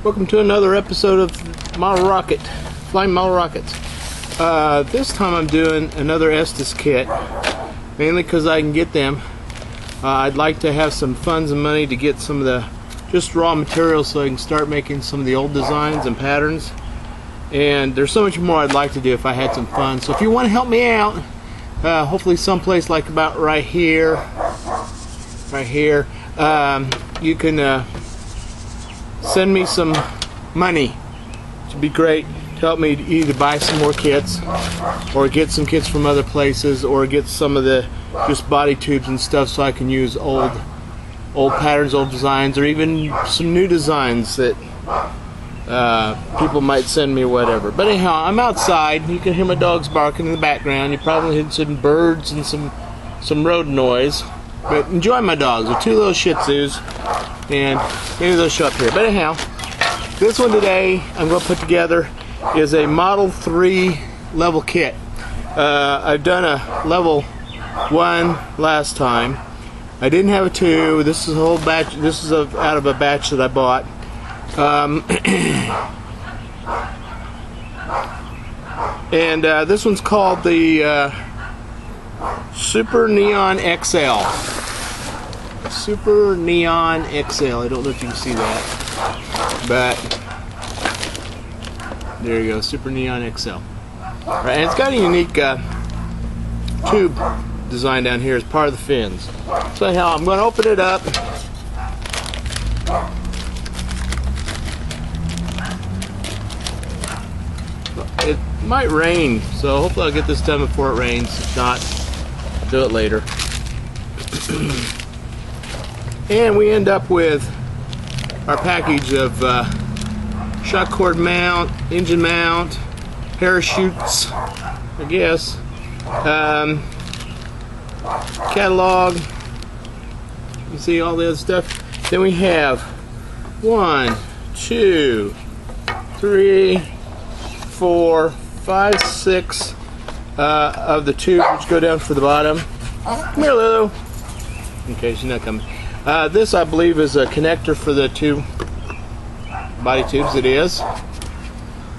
Welcome to another episode of Model Rocket, Flying Model Rockets. This time I'm doing another Estes kit, mainly because I can get them. I'd like to have some funds and money to get some of the just raw materials so I can start making some of the old designs and patterns. And there's so much more I'd like to do if I had some fun. So if you want to help me out, hopefully someplace like about right here, you can send me some money, which would be great to help me to either buy some more kits or get some kits from other places or get some of the just body tubes and stuff so I can use old patterns, old designs, or even some new designs that people might send me, whatever. But anyhow, I'm outside. You can hear my dogs barking in the background. You probably heard some birds and some road noise. But enjoy my dogs. They're two little Shih Tzus, and maybe they'll show up here. But anyhow, this one today I'm going to put together is a Model 3 level kit. I've done a level 1 last time. I didn't have a 2. This is a whole batch. This is out of a batch that I bought. And this one's called the Super Neon XL. Super Neon XL. I don't know if you can see that, but there you go, Super Neon XL. Right, and it's got a unique tube design down here as part of the fins. So anyhow, I'm going to open it up. It might rain, so hopefully I'll get this done before it rains. If not, I'll do it later. And we end up with our package of shock cord mount, engine mount, parachutes, I guess, catalog. You see all the other stuff. Then we have 1, 2, 3, 4, 5, 6 of the tubes which go down for the bottom. Come here, Lulu. Okay, she's not coming. This, I believe, is a connector for the two body tubes. It is.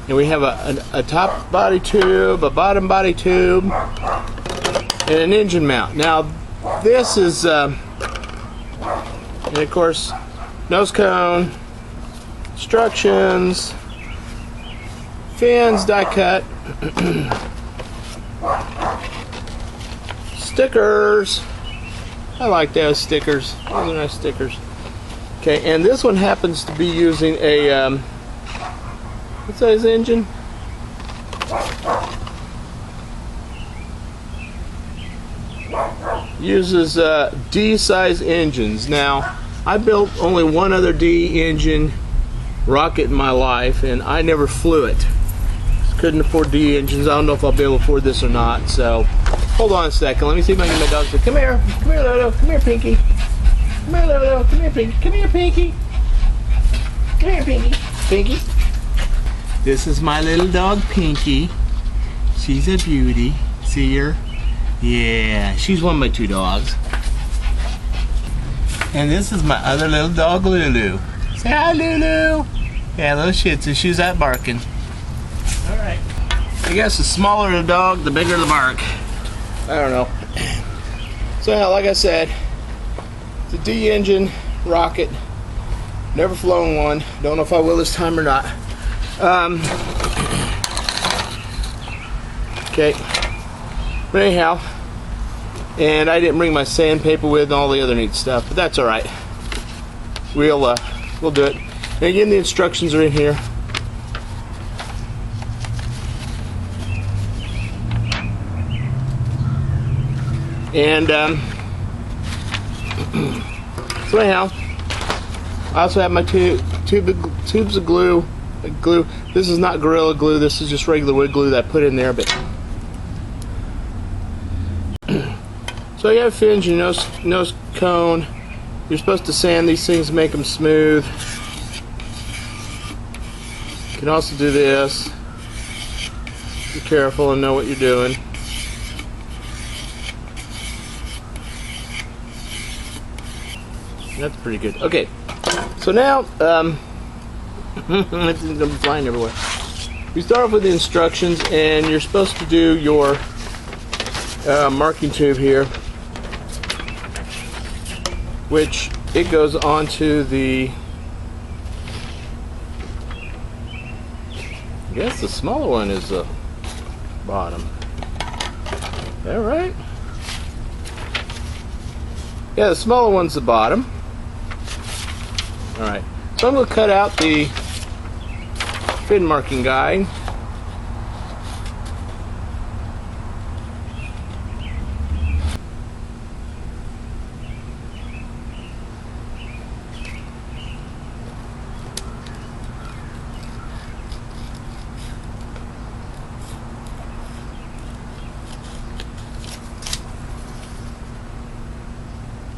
And we have a top body tube, a bottom body tube, and an engine mount. Now, this is, and of course, nose cone, instructions, fins, die cut, stickers. I like those stickers. Those are nice stickers. Okay, and this one happens to be using a what size engine? Uses D size engines. Now, I built only one other D engine rocket in my life, and I never flew it. Couldn't afford D engines. I don't know if I'll be able to afford this or not. So, hold on a second. Let me see if I can get my dog to come here. Come here, Lolo. Come here, Pinky. Come here, Lolo. Come here, Pinky. Come here, Pinky. Come here, Pinky. Pinky. This is my little dog, Pinky. She's a beauty. See her? Yeah, she's one of my 2 dogs. And this is my other little dog, Lulu. Say hi, Lulu. Yeah, little Shih Tzu. She's out barking. Alright. I guess the smaller the dog, the bigger the bark. I don't know. So anyhow, like I said, it's a D engine rocket. Never flown one. Don't know if I will this time or not. Okay. But anyhow, and I didn't bring my sandpaper with and all the other neat stuff, but that's alright. We'll do it. And again, the instructions are in here. And so anyhow, I also have my tubes of glue. This is not Gorilla Glue. This is just regular wood glue that I put in there. But so you have fins, your nose cone. You're supposed to sand these things to make them smooth. You can also do this. Be careful and know what you're doing. That's pretty good. Okay, so now It's going to be flying everywhere. We start off with the instructions, and you're supposed to do your marking tube here, which it goes onto the, I guess the smaller one is the bottom. Is that right? Yeah, the smaller one's the bottom. Alright, so I'm going to cut out the fin marking guide.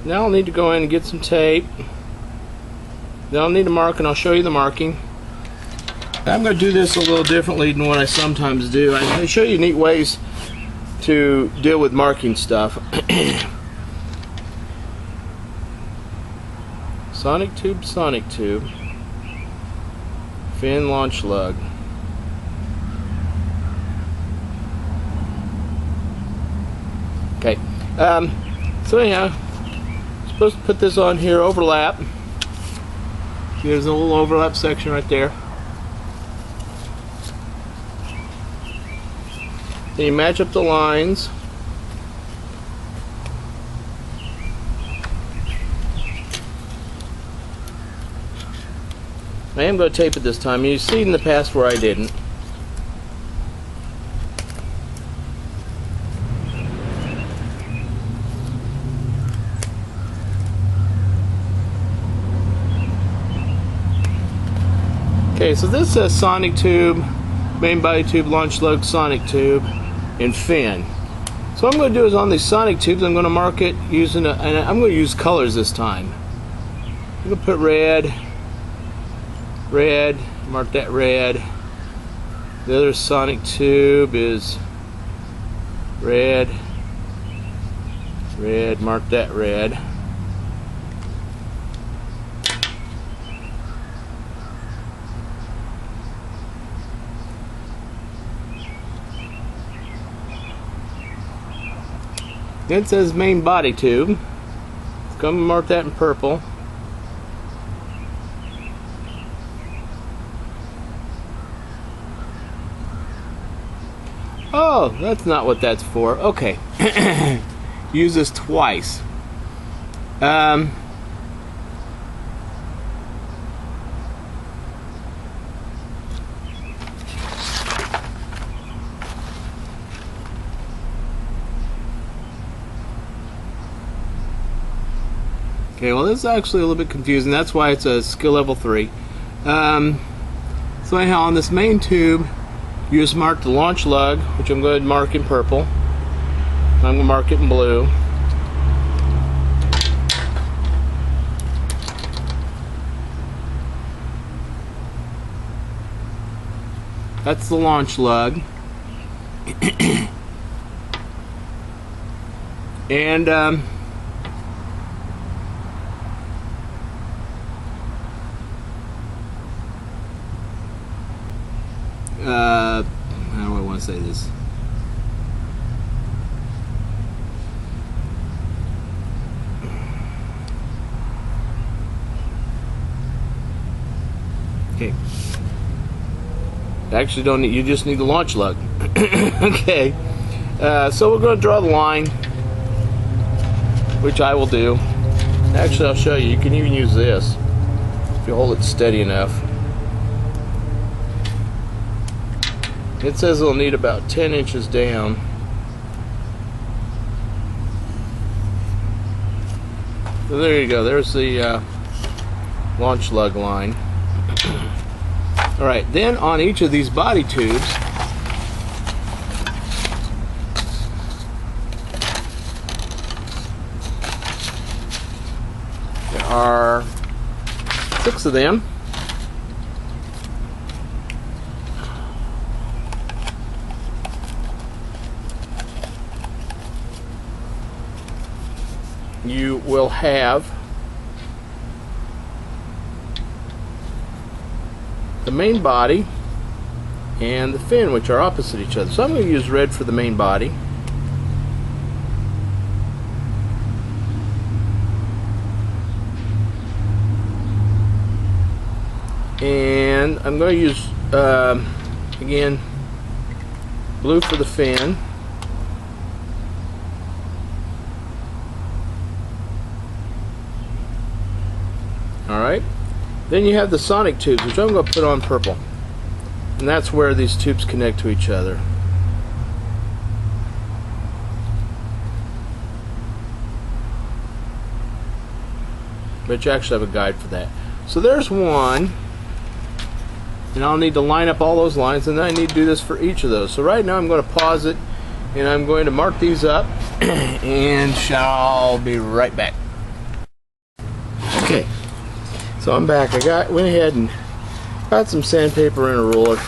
Now I'll need to go in and get some tape. Then I'll need to mark, and I'll show you the marking. I'm going to do this a little differently than what I sometimes do. I show you neat ways to deal with marking stuff. Sonic tube, fin launch lug. Okay, so anyhow, supposed to put this on here, overlap. See, there's a little overlap section right there. Then you match up the lines. I am going to tape it this time. You've seen in the past where I didn't. Okay, so this says Sonic tube, main body tube, launch lug, Sonic tube, and fin. So what I'm going to do is on these Sonic tubes, I'm going to mark it using and I'm going to use colors this time. I'm going to put red, mark that red. The other Sonic tube is red, mark that red. Then it says main body tube. It's going to mark that in purple. Oh, that's not what that's for. Okay. Use this twice. Okay, well this is actually a little bit confusing. That's why it's a skill level 3. So anyhow, on this main tube, you just mark the launch lug, which I'm going to mark in purple. I'm going to mark it in blue. That's the launch lug. And how do I want to say this? Okay. Actually, don't need. You just need the launch lug. Okay. So we're going to draw the line, which I will do. Actually, I'll show you. You can even use this if you hold it steady enough. It says it'll need about 10 inches down. So there you go. There's the launch lug line. Alright, then on each of these body tubes, there are 6 of them. You will have the main body and the fin, which are opposite each other. So I'm going to use red for the main body. And I'm going to use, again, blue for the fin. Alright. Then you have the sonic tubes, which I'm going to put on purple. And that's where these tubes connect to each other. But you actually have a guide for that. So there's one. And I'll need to line up all those lines, and then I need to do this for each of those. So right now I'm going to pause it, and I'm going to mark these up, and shall be right back. Okay, so I'm back. Went ahead and got some sandpaper and a ruler,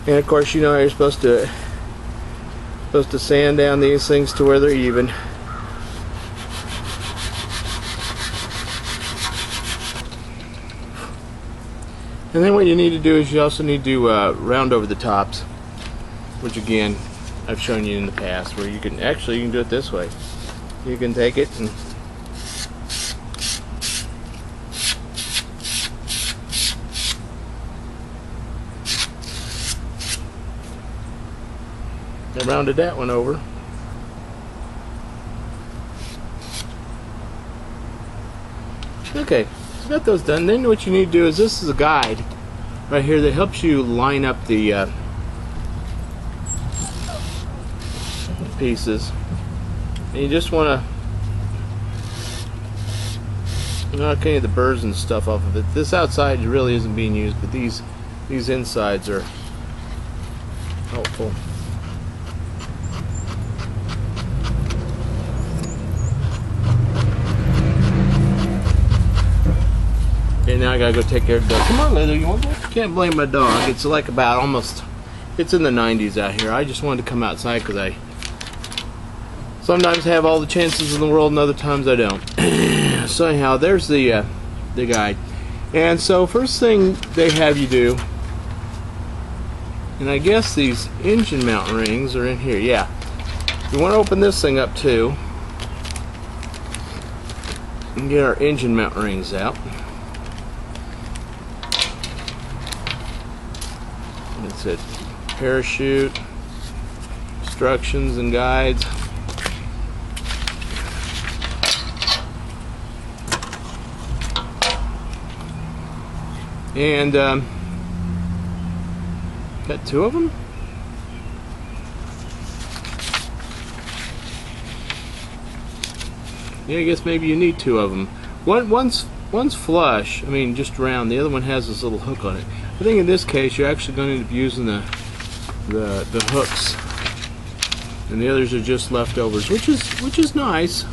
and of course, you know, you're supposed to sand down these things to where they're even. And then what you need to do is you also need to round over the tops, which again I've shown you in the past, where you can do it this way. You can take it and I rounded that one over. Okay, so got those done. Then what you need to do is, this is a guide right here that helps you line up the pieces. And you just want to knock any of the burrs and stuff off of it. This outside really isn't being used, but these insides are helpful. Okay, now I gotta go take care of the dog. Come on, Leather, you want to go? Can't blame my dog. It's like about it's in the 90s out here. I just wanted to come outside because I sometimes have all the chances in the world and other times I don't. So anyhow, there's the guide. And so first thing they have you do, and I guess these engine mount rings are in here. Yeah. We want to open this thing up too and get our engine mount rings out. It said parachute, instructions and guides. And got two of them. Yeah, I guess maybe you need two of them. One's flush, I mean just round. The other one has this little hook on it. I think in this case you're actually going to end up using the hooks, and the others are just leftovers, which is nice.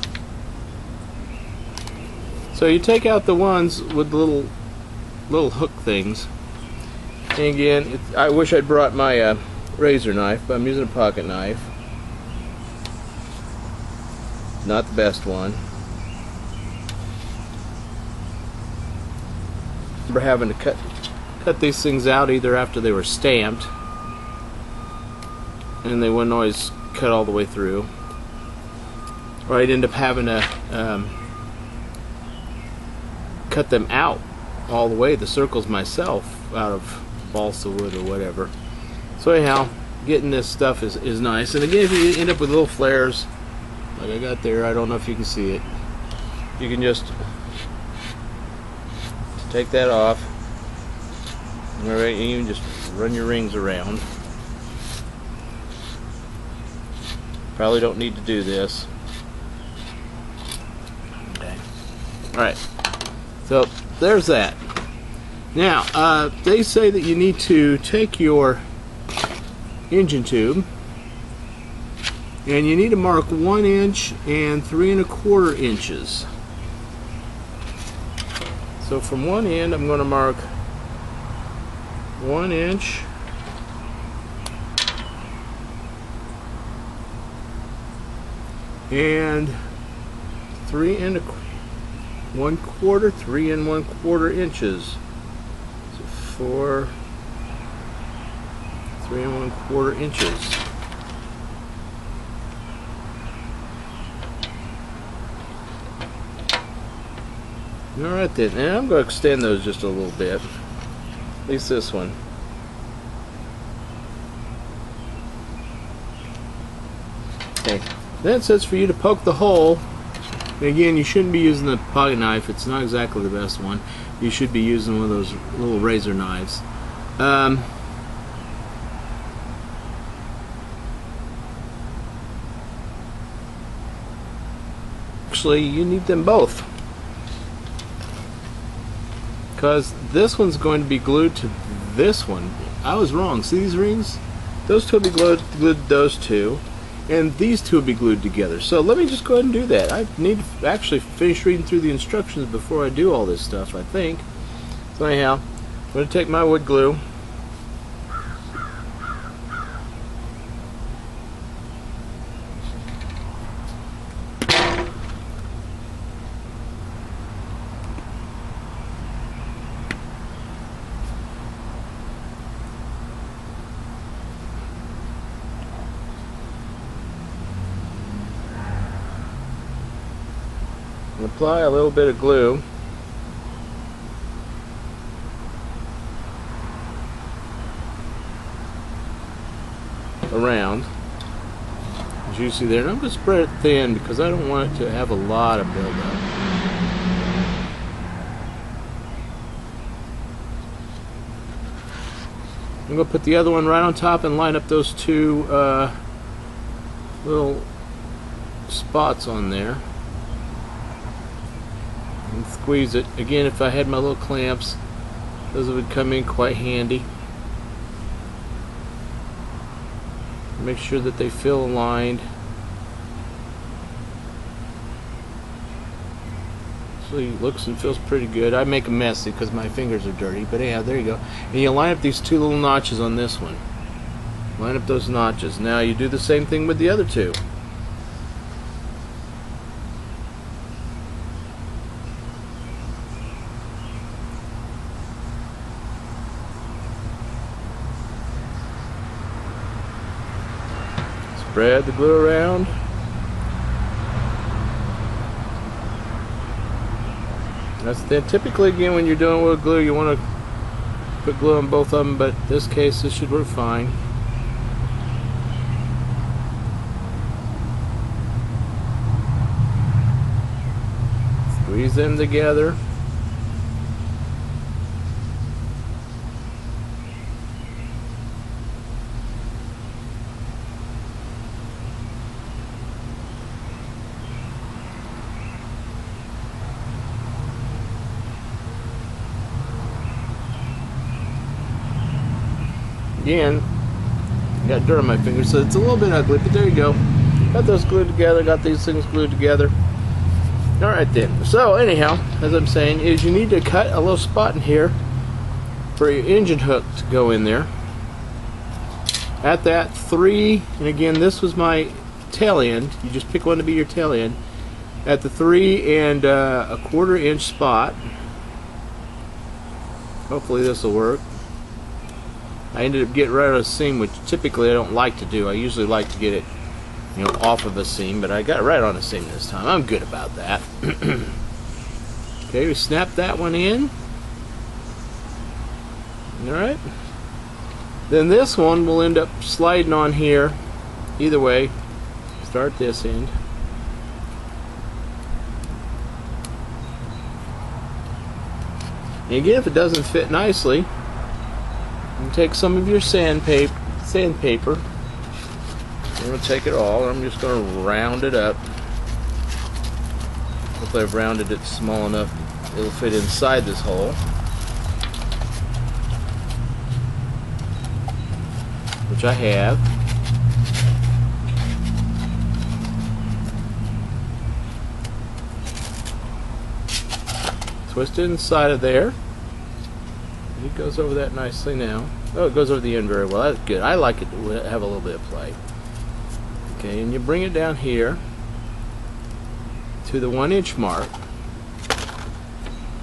So you take out the ones with the little hook things. And again, I wish I'd brought my razor knife, but I'm using a pocket knife. Not the best one. I remember having to cut these things out either after they were stamped, and they wouldn't always cut all the way through, or I'd end up having to cut them out all the way, the circles myself, out of balsa wood or whatever. So anyhow, getting this stuff is nice. And again, if you end up with little flares like I got there, I don't know if you can see it, you can just take that off. Alright, and you can just run your rings around. Probably don't need to do this. Okay. Alright. So there's that. Now, they say that you need to take your engine tube and you need to mark 1 inch and 3 1/4 inches. So from one end, I'm going to mark 1 inch and 3 1/4 inches. So for 3 1/4 inches. Alright then, and I'm going to extend those just a little bit. At least this one. Okay, then it says for you to poke the hole. And again, you shouldn't be using the pocket knife. It's not exactly the best one. You should be using one of those little razor knives. Actually, you need them both, because this one's going to be glued to this one. I was wrong. See these rings? Those two will be glued to those two, and these two will be glued together. So let me just go ahead and do that. I need to actually finish reading through the instructions before I do all this stuff, I think. So anyhow, I'm going to take my wood glue. And apply a little bit of glue. Around, as you see there, and I'm going to spread it thin because I don't want it to have a lot of buildup. I'm going to put the other one right on top and line up those two little spots on there and squeeze it. Again, if I had my little clamps, those would come in quite handy. Make sure that they feel aligned. Actually looks and feels pretty good. I make a mess because my fingers are dirty, but anyhow, there you go. And you line up these two little notches on this one. Line up those notches. Now you do the same thing with the other two. Spread the glue around. That's then typically, again, when you're doing wood glue, you want to put glue on both of them, but in this case this should work fine. Squeeze them together. Again, got dirt on my fingers, so it's a little bit ugly, but there you go. Got those glued together, got these things glued together. Alright then, so anyhow, as I'm saying, is you need to cut a little spot in here for your engine hook to go in there. At that 3, and again, this was my tail end. You just pick one to be your tail end. At the 3 1/4 inch spot. Hopefully this will work. I ended up getting right on a seam, which typically I don't like to do. I usually like to get it, off of a seam, but I got right on a seam this time. I'm good about that. Okay, we snap that one in. Alright. Then this one will end up sliding on here. Either way, start this end. And again, if it doesn't fit nicely, you take some of your sandpaper. I'm going to take it all. I'm just going to round it up. Hopefully I've rounded it small enough it'll fit inside this hole. Which I have. Twist it inside of there. It goes over that nicely now. Oh, it goes over the end very well. That's good. I like it to have a little bit of play. Okay, and you bring it down here to the 1 inch mark.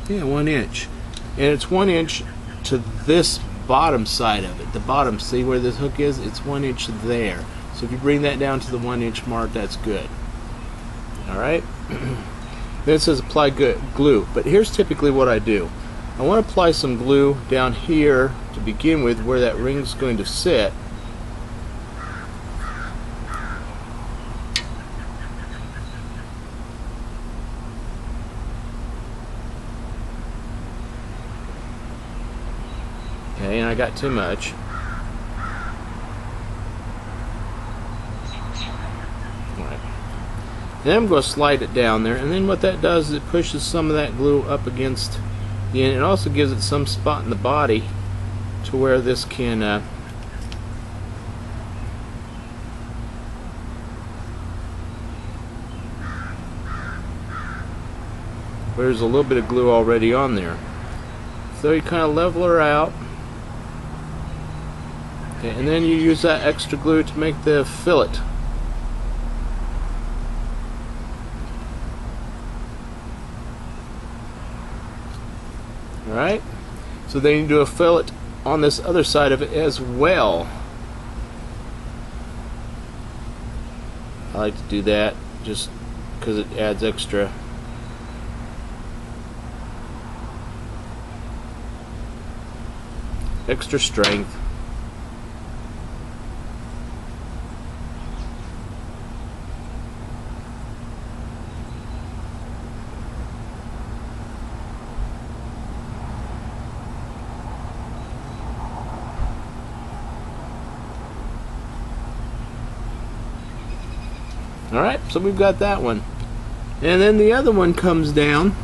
Yeah, 1 inch. And it's 1 inch to to this bottom side of it. The bottom, see where this hook is? It's 1 inch there. So if you bring that down to the 1 inch mark, that's good. Alright? Then it says apply glue. But here's typically what I do. I want to apply some glue down here to begin with, where that ring's going to sit. Okay, and I got too much. Alright. Then I'm going to slide it down there, and then what that does is it pushes some of that glue up against the end. It also gives it some spot in the body to where this can there's a little bit of glue already on there. So you kind of level her out. Okay, and then you use that extra glue to make the fillet. Alright, so then you do a fillet on this other side of it as well. I like to do that just because it adds extra strength. Alright, so we've got that one. And then the other one comes down.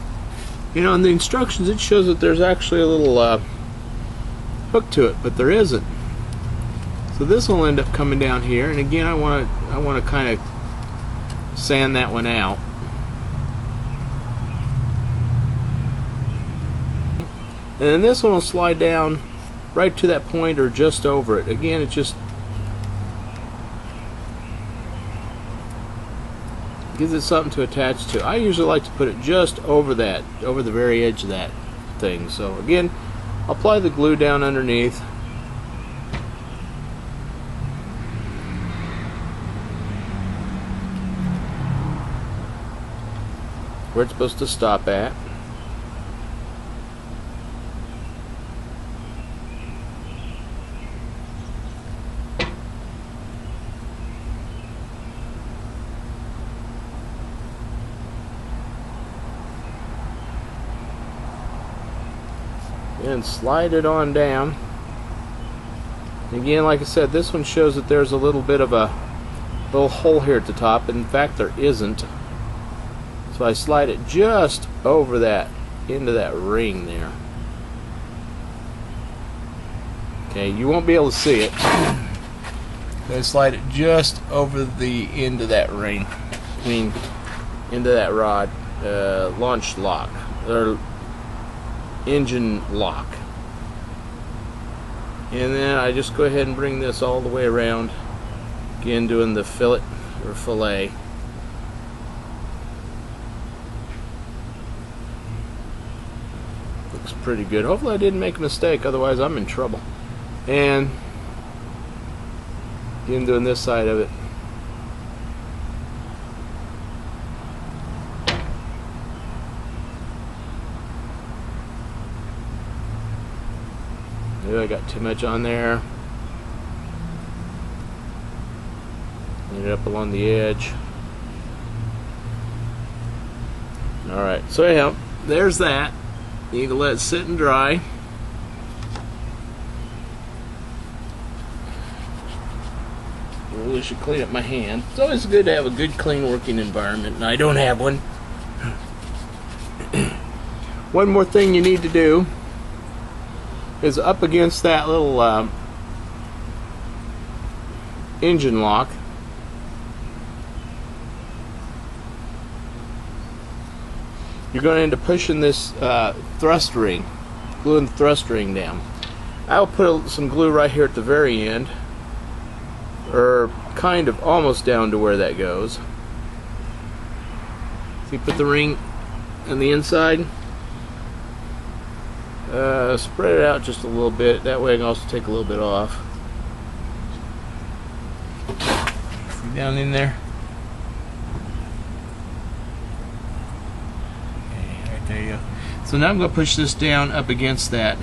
You know, in the instructions it shows that there's actually a little hook to it, but there isn't. So this will end up coming down here, and again I want to kind of sand that one out. And then this one will slide down right to that point or just over it. Again, it just gives it something to attach to. I usually like to put it just over that, over the very edge of that thing. So again, apply the glue down underneath. Where it's supposed to stop at. And slide it on down. Again, like I said, this one shows that there's a little bit of a little hole here at the top. In fact, there isn't. So I slide it just over that, into that ring there. Okay, you won't be able to see it. I slide it just over the end of that ring. I mean, into that rod, launch lock, or engine lock. And then I just go ahead and bring this all the way around, again doing the fillet or fillet. Looks pretty good. Hopefully I didn't make a mistake, otherwise I'm in trouble. And again doing this side of it. I got too much on there. Get it up along the edge. Alright, so anyhow, there's that. You need to let it sit and dry. I really should clean up my hand. It's always good to have a good, clean working environment, and I don't have one. One more thing you need to do is up against that little engine lock. You're going to end up pushing this thrust ring, gluing the thrust ring down. I'll put some glue right here at the very end, or kind of almost down to where that goes. So you put the ring on the inside. Spread it out just a little bit. That way I can also take a little bit off. See down in there? Okay, right there you go. So now I'm going to push this down up against that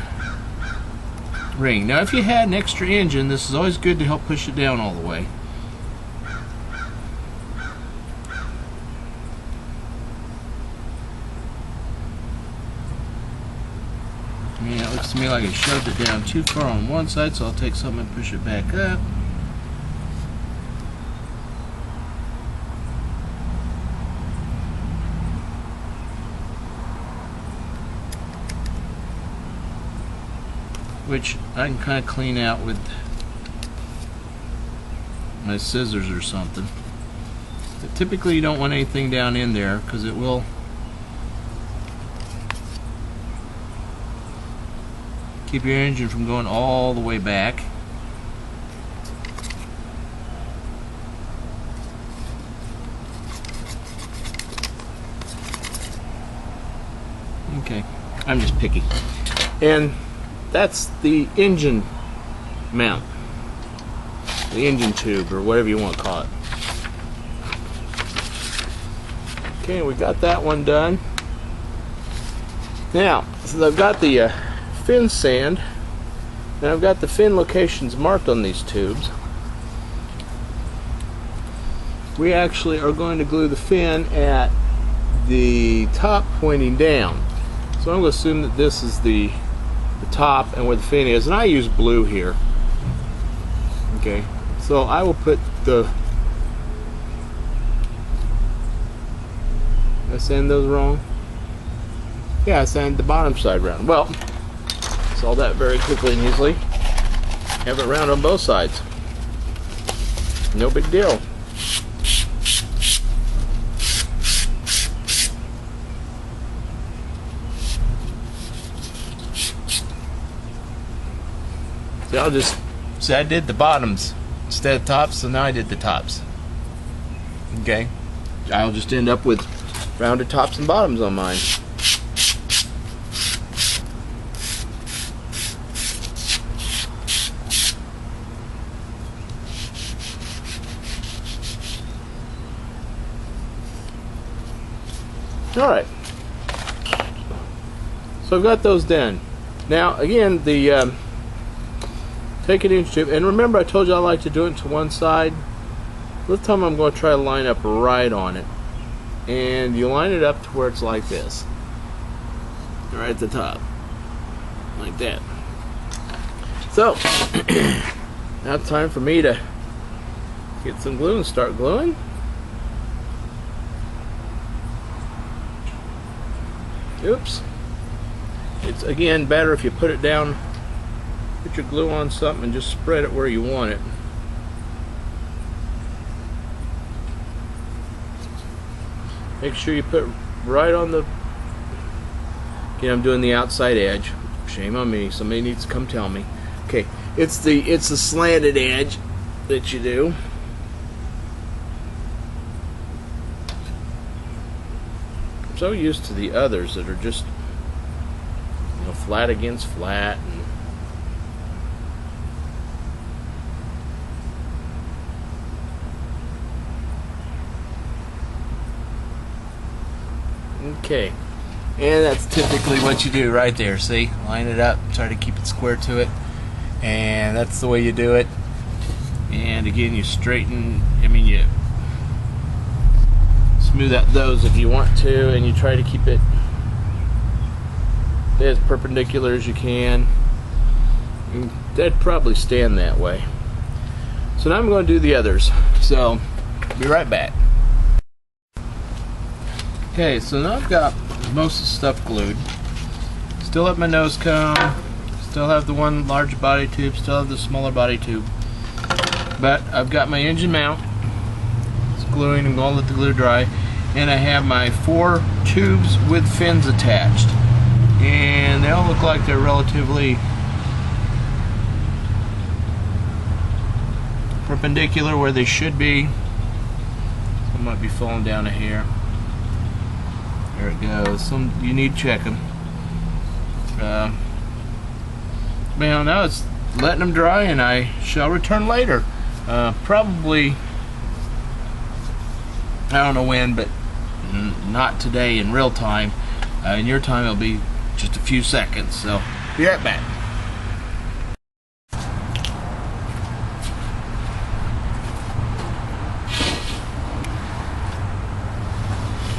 ring. Now if you had an extra engine, this is always good to help push it down all the way. Yeah, it looks to me like I shoved it down too far on one side, so I'll take something and push it back up. Which I can kind of clean out with my scissors or something. But typically you don't want anything down in there because it will keep your engine from going all the way back. Okay, I'm just picky. And that's the engine mount, the engine tube, or whatever you want to call it. Okay, we got that one done. Now, since I've got the fin sand, and I've got the fin locations marked on these tubes, we actually are going to glue the fin at the top pointing down. So I'm going to assume that this is the top and where the fin is, and I use blue here. Okay, so I will put the, did I sand those wrong? Yeah, I sanded the bottom side round. Well, solve that very quickly and easily. Have it round on both sides. No big deal. So I'll just say I did the bottoms instead of tops, so now I did the tops. Okay, I'll just end up with rounded tops and bottoms on mine. Alright, so I've got those done. Now again, the take an inch tube, and remember I told you I like to do it to one side. This time I'm going to try to line up right on it, and you line it up to where it's like this, right at the top, like that. So now it's time for me to get some glue and start gluing. Oops. It's again better if you put it down, put your glue on something and just spread it where you want it. Make sure you put right on the, again I'm doing the outside edge. Shame on me, somebody needs to come tell me. Okay, it's the slanted edge that you do. I'm so used to the others that are just, you know, flat against flat. Okay, and that's typically what you do right there. See, line it up, try to keep it square to it, and that's the way you do it. And again, you straighten, you smooth out those if you want to, and you try to keep it as perpendicular as you can. And that'd probably stand that way. So now I'm going to do the others, so be right back. Okay, so now I've got most of the stuff glued. Still have my nose cone, still have the one large body tube, still have the smaller body tube, but I've got my engine mount. It's gluing. I'm going to let the glue dry, and I have my 4 tubes with fins attached, and they all look like they're relatively perpendicular where they should be. Some might be falling down a hair. There it goes. You need to check them. Well, now it's letting them dry, and I shall return later. Probably, I don't know when, but not today in real time. In your time, it'll be just a few seconds. So, be right back.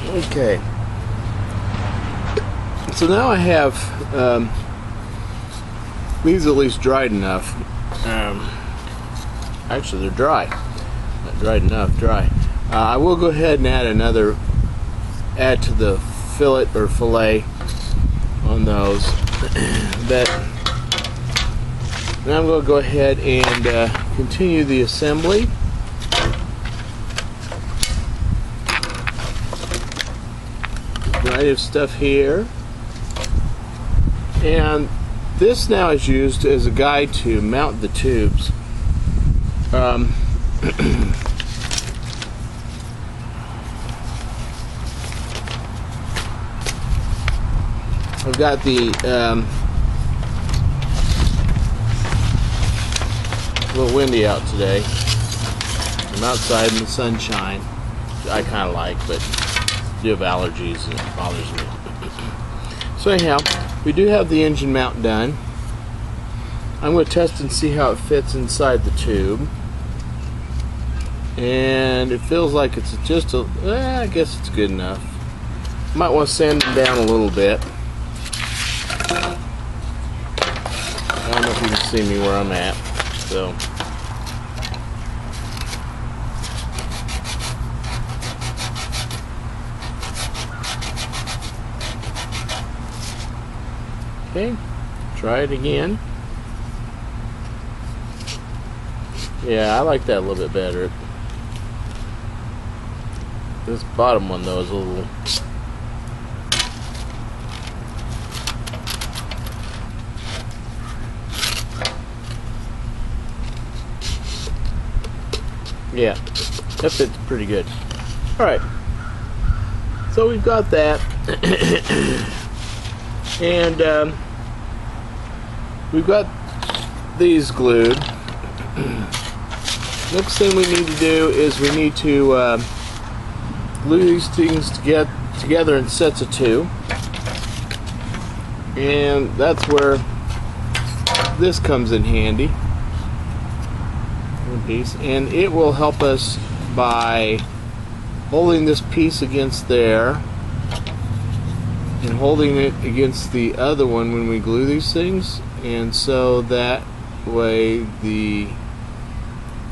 Okay. So now I have these at least dried enough. Actually, they're dry. Not dried enough, dry. I will go ahead and add to the fillet or fillet on those. But now I'm going to go ahead and continue the assembly. Variety of stuff here. And this now is used as a guide to mount the tubes. I've got the a little windy out today. I'm outside in the sunshine, which I kind of like, but I do have allergies and it bothers me. So anyhow, we do have the engine mount done. I'm going to test and see how it fits inside the tube. And it feels like it's just a, I guess it's good enough. Might want to sand it down a little bit. I don't know if you can see me where I'm at. So. Okay, try it again. Yeah, I like that a little bit better. This bottom one though is a little yeah, that fits pretty good. Alright, so we've got that. And we've got these glued. Next thing we need to do is we need to glue these things together in sets of two. And that's where this comes in handy. One piece. And it will help us by holding this piece against there and holding it against the other one when we glue these things, and so that way the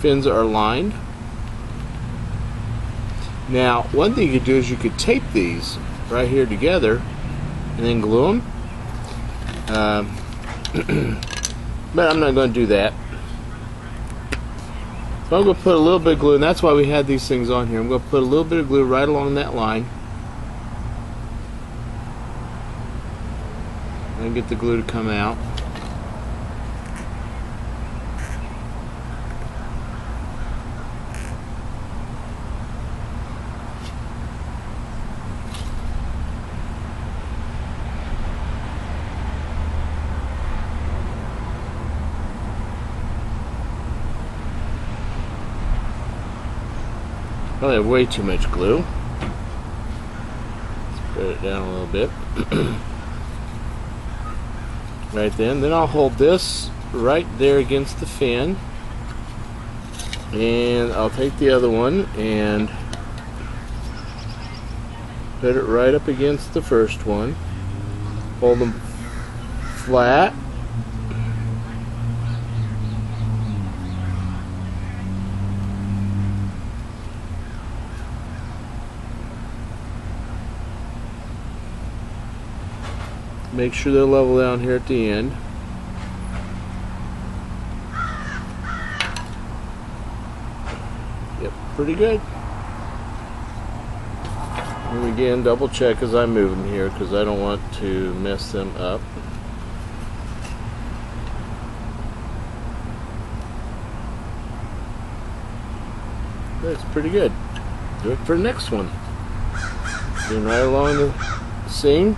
fins are lined. Now, one thing you could do is you could tape these right here together and then glue them. But I'm not going to do that. So I'm going to put a little bit of glue, and that's why we had these things on here. I'm going to put a little bit of glue right along that line. And get the glue to come out. Probably have way too much glue. Spread it down a little bit. Right then I'll hold this right there against the fin, and I'll take the other one and put it right up against the first one. Hold them flat. Make sure they're level down here at the end. Yep, pretty good. And again, double check as I move them here because I don't want to mess them up. That's pretty good. Do it for the next one. Going right along the seam.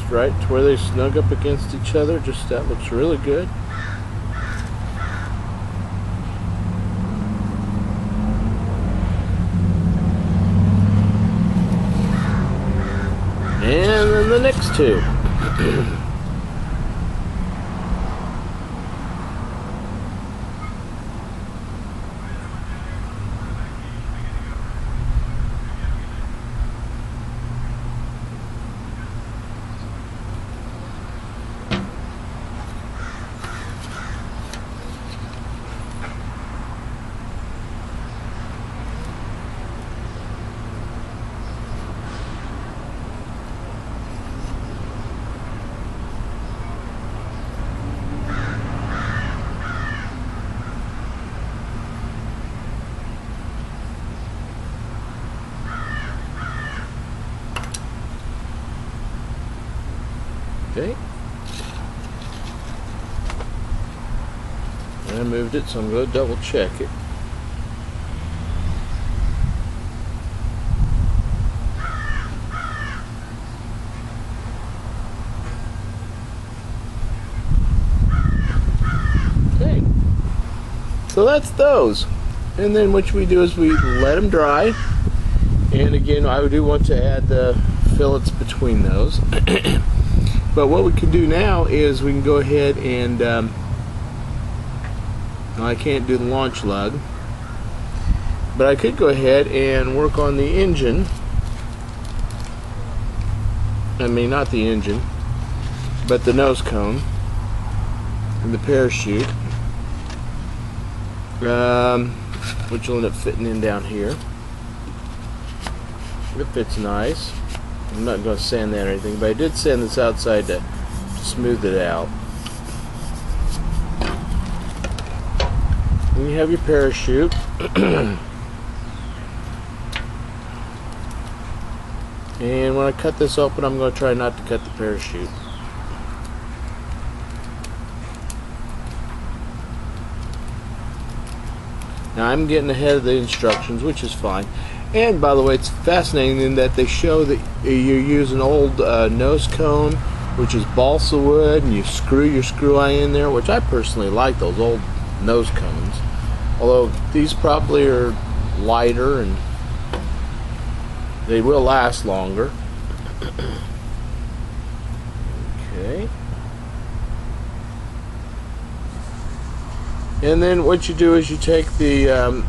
right to where they snug up against each other. Just that looks really good. And then the next two. Okay. I moved it, so I'm going to double check it. Okay. So that's those. And then what we do is we let them dry. And again, I do want to add the fillets between those. But what we can do now is we can go ahead and I can't do the launch lug, but I could go ahead and work on the engine. I mean, not the engine, but the nose cone and the parachute, which will end up fitting in down here. It fits nice. I'm not going to sand that or anything, but I did sand this outside to smooth it out. And you have your parachute. And when I cut this open, I'm going to try not to cut the parachute. Now I'm getting ahead of the instructions, which is fine. And by the way, it's fascinating in that they show that you use an old nose cone, which is balsa wood, and you screw your screw eye in there, which I personally like those old nose cones. Although these probably are lighter and they will last longer. Okay. And then what you do is you take the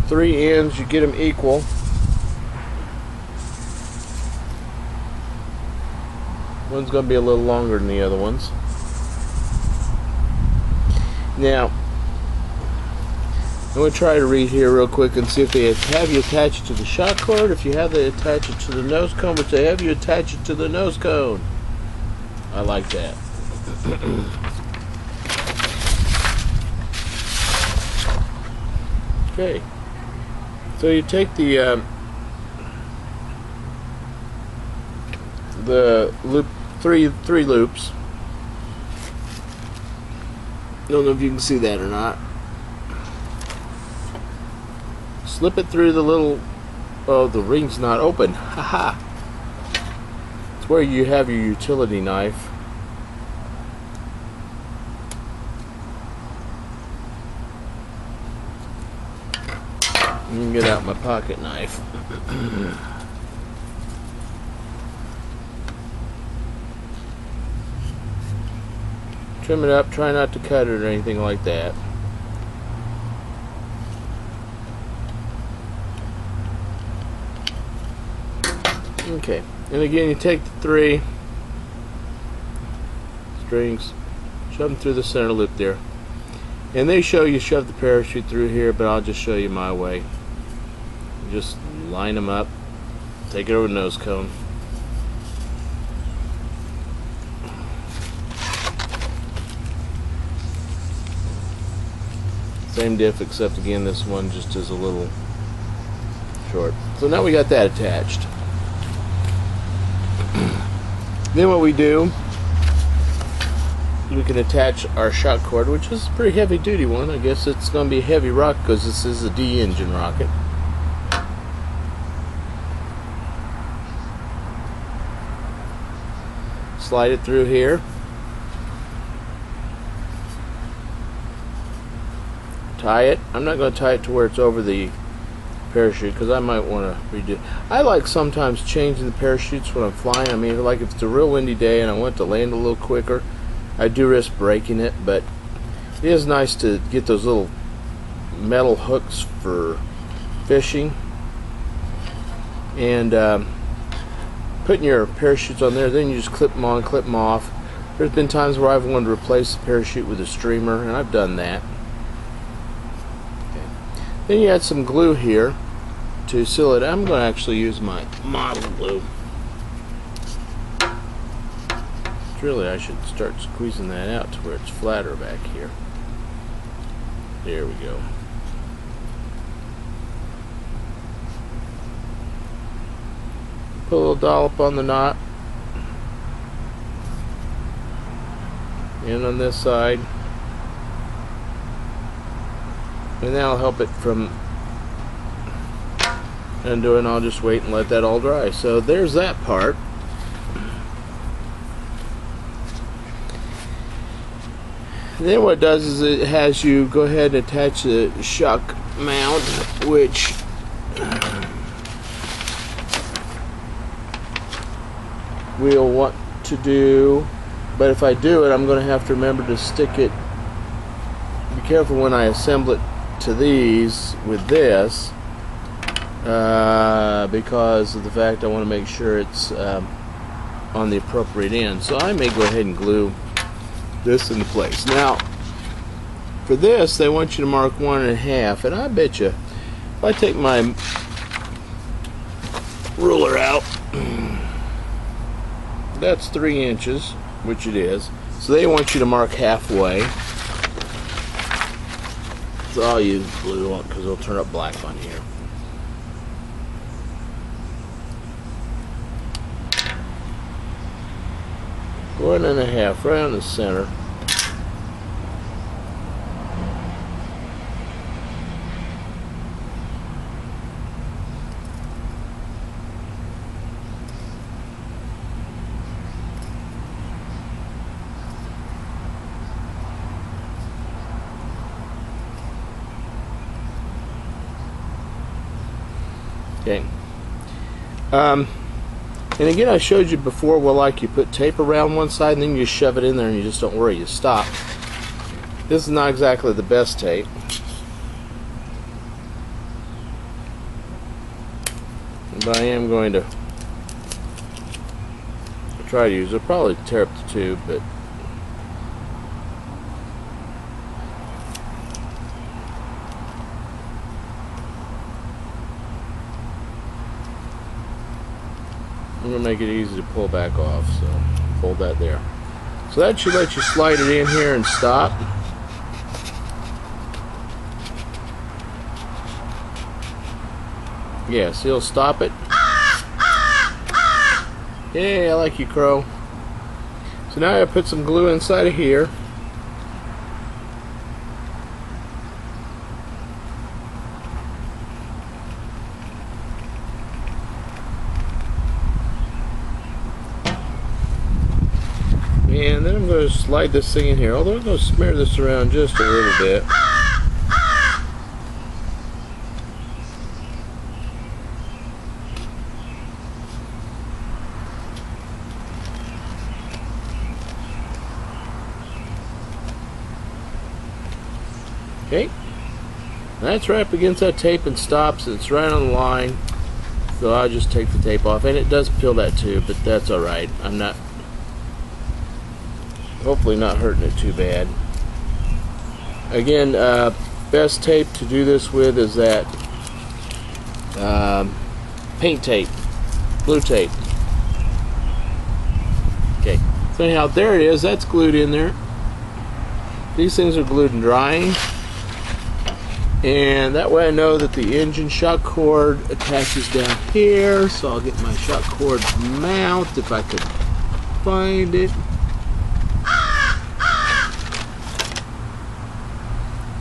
three ends, you get them equal. One's going to be a little longer than the other ones. Now, I'm going to try to read here real quick and see if they have you attach it to the shock cord. If you have, they attach it to the nose cone, which they have you attach it to the nose cone. I like that. Okay. So you take the loop, three loops. Don't know if you can see that or not. Slip it through the little. Oh, the ring's not open. Haha. It's where you have your utility knife. You can get out my pocket knife. Trim it up, try not to cut it or anything like that. Okay, and again you take the three strings, shove them through the center loop there. And they show you shove the parachute through here, but I'll just show you my way. Just line them up, take it over the nose cone. Same diff, except again this one just is a little short. So now we got that attached. Then what we do, we can attach our shock cord, which is a pretty heavy duty one. I guess it's going to be a heavy rocket because this is a D engine rocket. slide it through here. Tie it. I'm not going to tie it to where it's over the parachute because I might want to redo. I like sometimes changing the parachutes when I'm flying. I mean, like if it's a real windy day and I want to land a little quicker, I do risk breaking it, but it is nice to get those little metal hooks for fishing. And putting your parachutes on there, then you just clip them on, clip them off. There's been times where I've wanted to replace the parachute with a streamer, and I've done that. Okay. Then you add some glue here to seal it. I'm going to actually use my model glue. Really, I should start squeezing that out to where it's flatter back here. There we go. Put a little dollop on the knot. And on this side. And that'll help it from undoing. I'll just wait and let that all dry. So there's that part. Then what it does is it has you go ahead and attach the shock mount, which we'll want to do, but if I do it, I'm going to have to remember to stick it. Be careful when I assemble it to these with this, because of the fact I want to make sure it's on the appropriate end. So I may go ahead and glue this into place. Now, for this, they want you to mark 1.5, and I bet you, if I take my ruler out, that's 3 inches, which it is. So they want you to mark halfway. So I'll use blue on because it'll turn up black on here. One and a half, right on the center. Okay. And again, I showed you before, well, like you put tape around one side and then you shove it in there and you just don't worry, you stop. This is not exactly the best tape. But I am going to try to use it. I'll probably tear up the tube, but I'm going to make it easy to pull back off, so hold that there. So that should let you slide it in here and stop. Yeah, so you'll stop it. Yeah, I like you, Crow. So now I put some glue inside of here. And then I'm going to slide this thing in here, although I'm going to smear this around just a little bit. Okay, that's right up against that tape and stops. It's right on the line, so I'll just take the tape off, and it does peel that too, but that's all right. I'm not, hopefully not hurting it too bad. Again, best tape to do this with is that paint tape, blue tape. Okay, so anyhow, there it is. That's glued in there. These things are glued and drying. And that way I know that the engine shock cord attaches down here, so I'll get my shock cord mount if I could find it.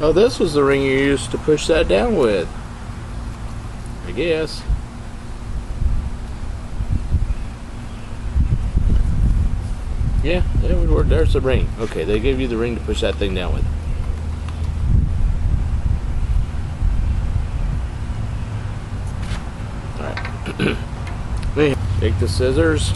Oh, this was the ring you used to push that down with, I guess. Yeah, that would work. There's the ring. Okay, they gave you the ring to push that thing down with. Alright. Take the scissors.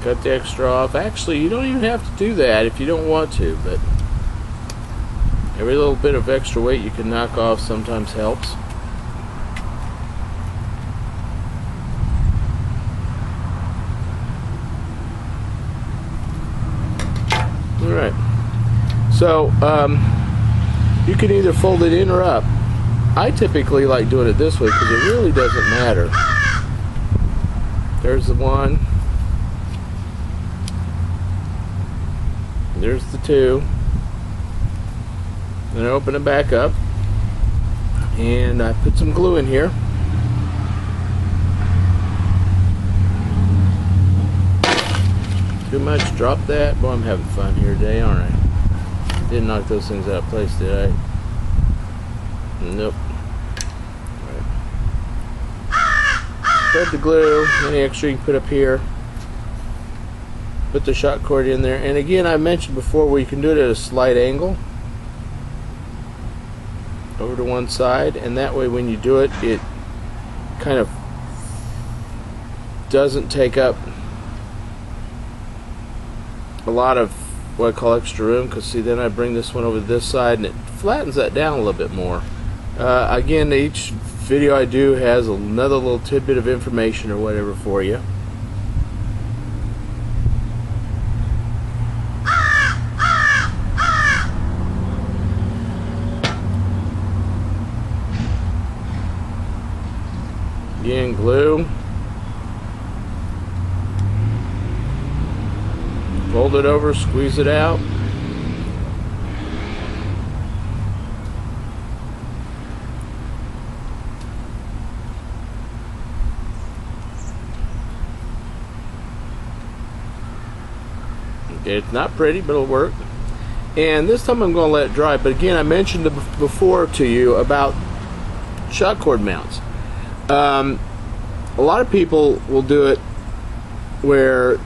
Cut the extra off. Actually, you don't even have to do that if you don't want to, but every little bit of extra weight you can knock off sometimes helps. Alright, so you can either fold it in or up. I typically like doing it this way because it really doesn't matter. There's the one. There's the two. Then I open it back up and I put some glue in here. Too much, drop that. Boy, I'm having fun here today, aren't I? Didn't knock those things out of place, did I? Nope. Right. Spread the glue, any extra you can put up here. Put the shot cord in there, and again, I mentioned before where you can do it at a slight angle over to one side, and that way when you do it, it kind of doesn't take up a lot of what I call extra room, because see, then I bring this one over to this side and it flattens that down a little bit more. Again, each video I do has another little tidbit of information or whatever for you. Again, glue. Fold it over, squeeze it out. Okay, it's not pretty, but it'll work. And this time I'm going to let it dry. But again, I mentioned before to you about shot cord mounts. A lot of people will do it where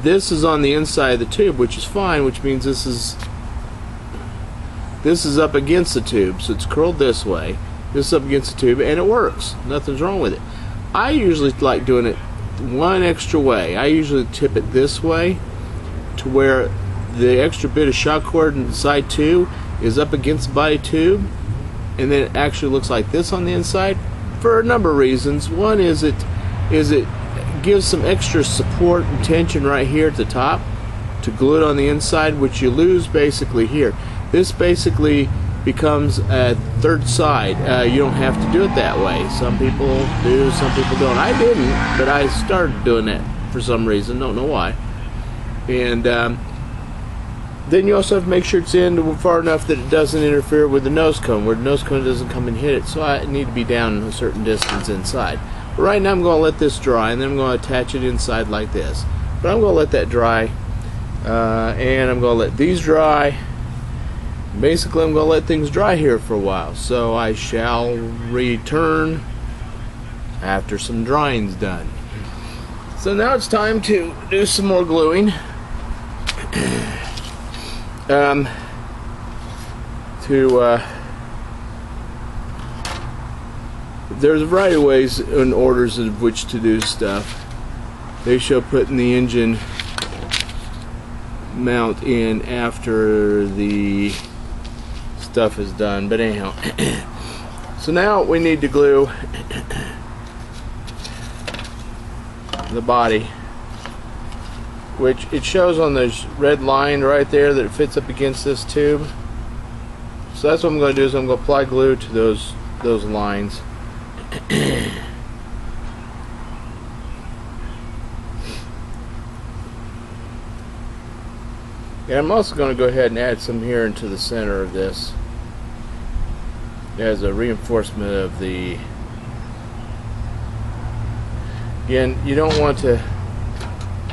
this is on the inside of the tube, which is fine, which means this is up against the tube, so it's curled this way. This is up against the tube, and it works. Nothing's wrong with it. I usually like doing it one extra way. I usually tip it this way to where the extra bit of shot cord inside two is up against the body tube, and then it actually looks like this on the inside for a number of reasons. One is it gives some extra support and tension right here at the top to glue it on the inside, which you lose basically here. This basically becomes a third side. You don't have to do it that way. Some people do, some people don't. I didn't, but I started doing that for some reason, don't know why. And then you also have to make sure it's in far enough that it doesn't interfere with the nose cone, where the nose cone doesn't come and hit it, so I need to be down a certain distance inside. But right now I'm going to let this dry, and then I'm going to attach it inside like this. But I'm going to let that dry, and I'm going to let these dry. Basically, I'm going to let things dry here for a while, so I shall return after some drying's done. So now it's time to do some more gluing. There's a variety of ways and orders of which to do stuff. They show putting the engine mount in after the stuff is done, but anyhow. So now we need to glue the body, which it shows on this red line right there that it fits up against this tube. So that's what I'm going to do, is I'm going to apply glue to those lines. And I'm also going to go ahead and add some here into the center of this as a reinforcement of the. Again, you don't want to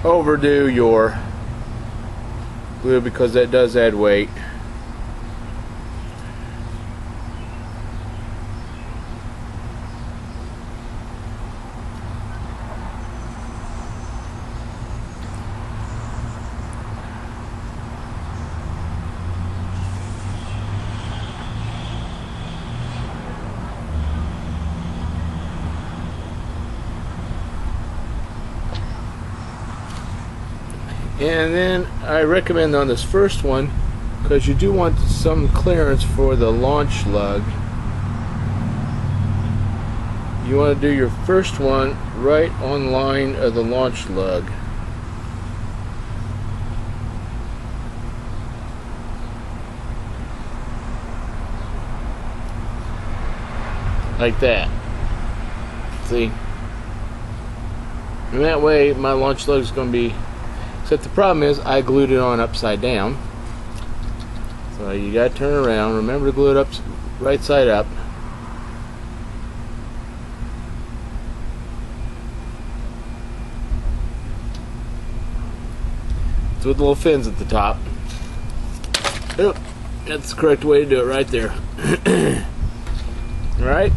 overdo your glue because that does add weight. And then I recommend on this first one, because you do want some clearance for the launch lug, you want to do your first one right on line of the launch lug. Like that. See? And that way my launch lug is going to be, except the problem is I glued it on upside down. So you got to turn around. Remember to glue it up right side up. It's with little fins at the top. Oh, that's the correct way to do it right there. Alright.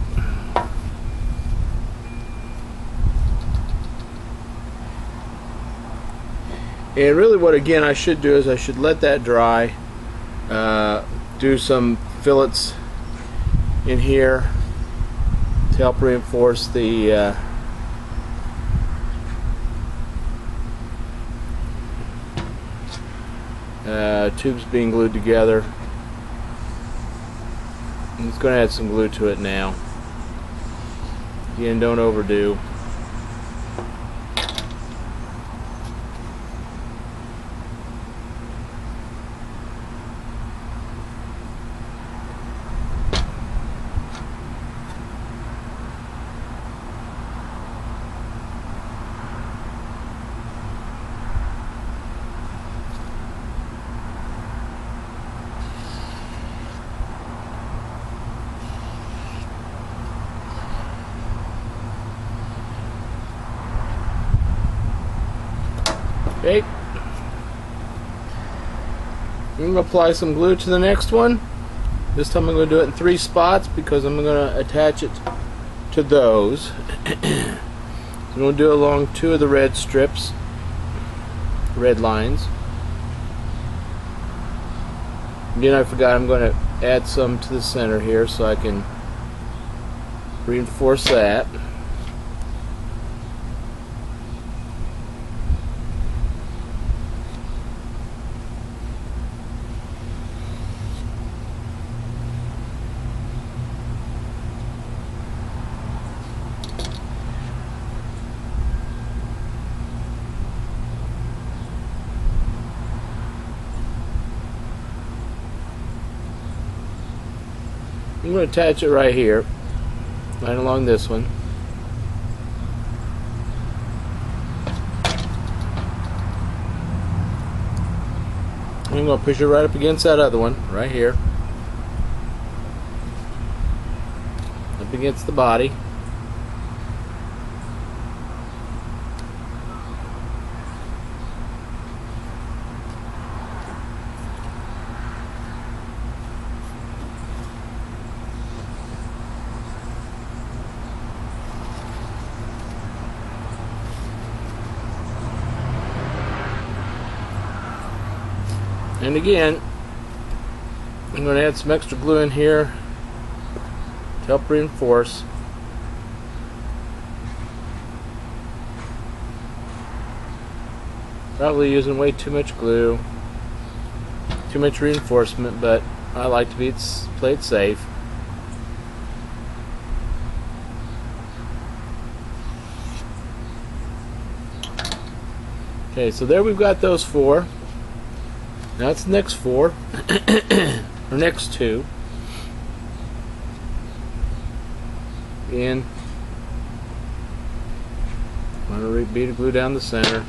And really what again I should do is I should let that dry, do some fillets in here to help reinforce the tubes being glued together. I'm just going to add some glue to it now. Again, don't overdo. Okay. I'm going to apply some glue to the next one. This time I'm going to do it in 3 spots because I'm going to attach it to those. I'm going to do it along 2 of the red strips, red lines. Again, I forgot I'm going to add some to the center here so I can reinforce that. I'm going to attach it right here, right along this one. I'm going to push it right up against that other one, right here. Up against the body. And again, I'm going to add some extra glue in here to help reinforce. Probably using way too much glue, too much reinforcement, but I like to play it safe. Okay, so there we've got those 4. Now it's the next 4, or next 2. And I'm going to bead of glue down the center.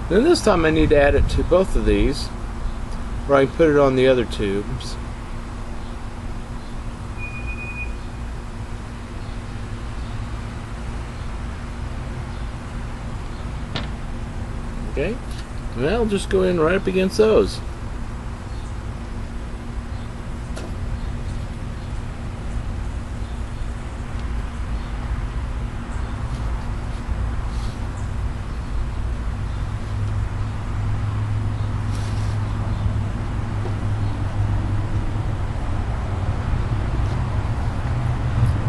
Then this time I need to add it to both of these, or I can put it on the other tubes. Okay, and that'll just go in right up against those.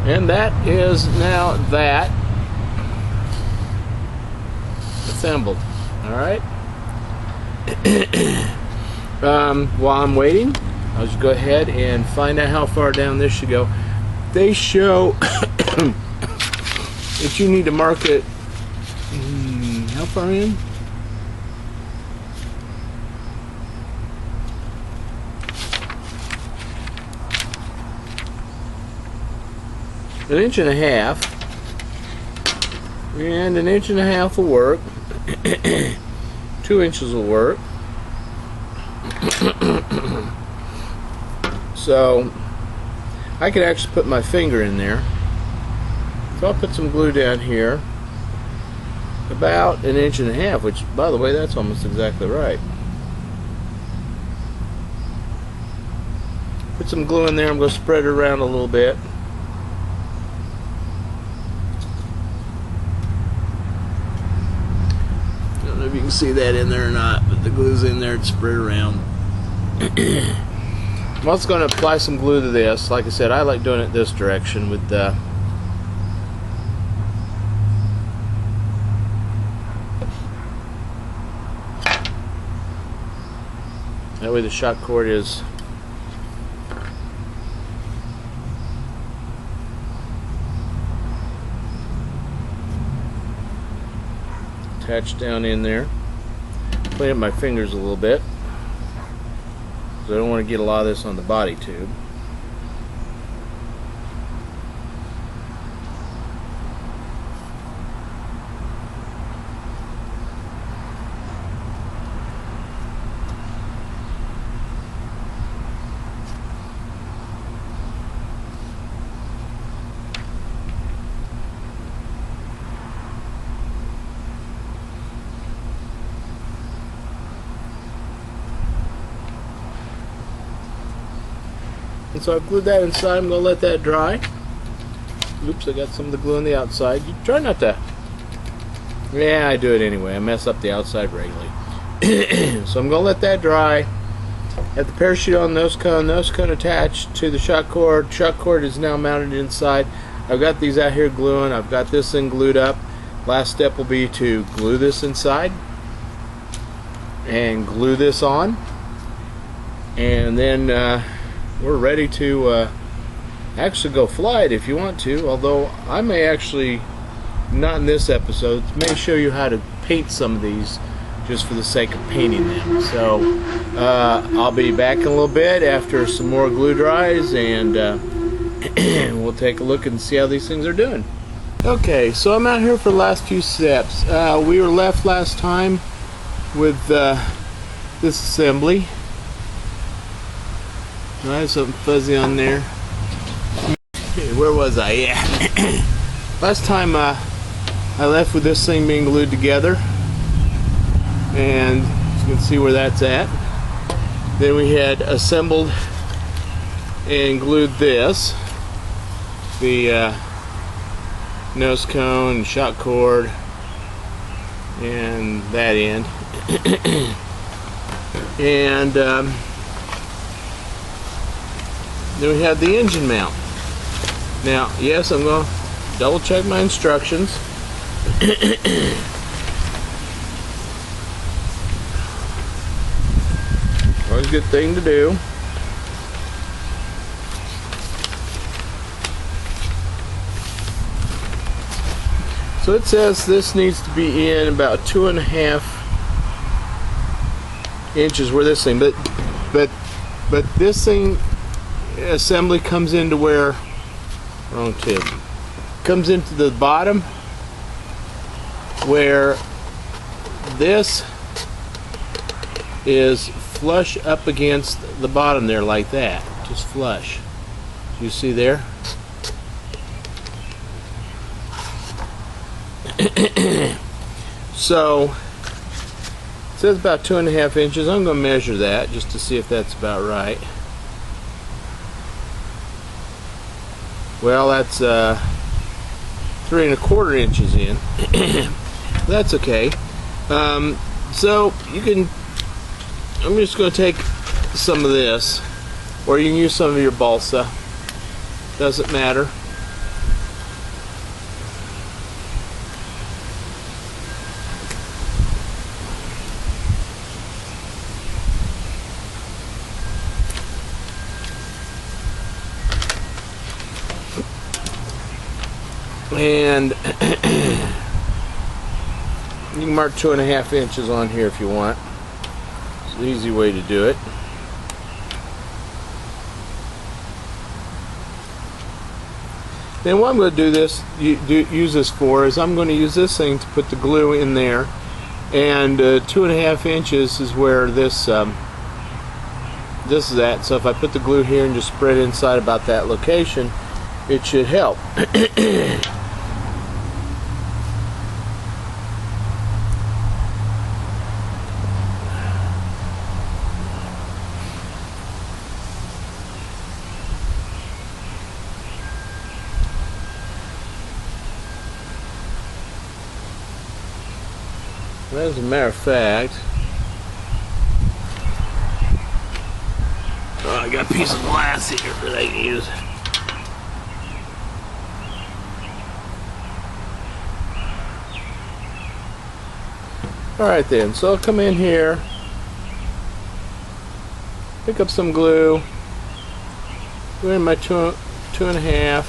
And that is now that assembled. All right. While I'm waiting, I'll just go ahead and find out how far down this should go. They show that you need to mark it. How far in? An inch and a half, and an inch and a half will work. 2 inches will work. So I could actually put my finger in there. So I'll put some glue down here, about an inch and a half, which, by the way, that's almost exactly right. Put some glue in there. I'm going to spread it around a little bit. If you can see that in there or not, but the glue's in there, it's spread around. I'm also going to apply some glue to this. Like I said, I like doing it this direction with the that way the shock cord is attached down in there. Clean up my fingers a little bit, because I don't want to get a lot of this on the body tube. And so I've glued that inside. I'm going to let that dry. Oops, I got some of the glue on the outside. You try not to. Yeah, I do it anyway. I mess up the outside regularly. So I'm going to let that dry. Have the parachute on, nose cone attached to the shock cord. Shock cord is now mounted inside. I've got these out here gluing. I've got this thing glued up. Last step will be to glue this inside and glue this on. And then we're ready to actually go fly it if you want to, although I may actually, not in this episode, may show you how to paint some of these just for the sake of painting them. So I'll be back in a little bit after some more glue dries, and we'll take a look and see how these things are doing. Okay, so I'm out here for the last few steps. We were left last time with this assembly. I have something fuzzy on there. Where was I? Yeah. Last time I left with this thing being glued together, and you can see where that's at. Then we had assembled and glued this, the nose cone, shock cord, and that end. And then we have the engine mount. Now, yes, I'm going to double check my instructions. Always a good thing to do. So it says this needs to be in about 2.5 inches where this thing, but this thing assembly comes into where, wrong tip, comes into the bottom where this is flush up against the bottom there like that. Just flush. You see there? So it says about 2.5 inches. I'm going to measure that just to see if that's about right. Well, that's 3.25 inches in. That's okay. So you can, I'm just going to take some of this, or you can use some of your balsa. Doesn't matter. And you can mark 2.5 inches on here if you want. It's an easy way to do it. Then what I'm going to do this, use this for, is I'm going to use this thing to put the glue in there, and 2.5 inches is where this this is at. So if I put the glue here and just spread it inside about that location, it should help. As a matter of fact, I got a piece of glass here that I can use. Alright then, so I'll come in here, pick up some glue, go in my 2.5,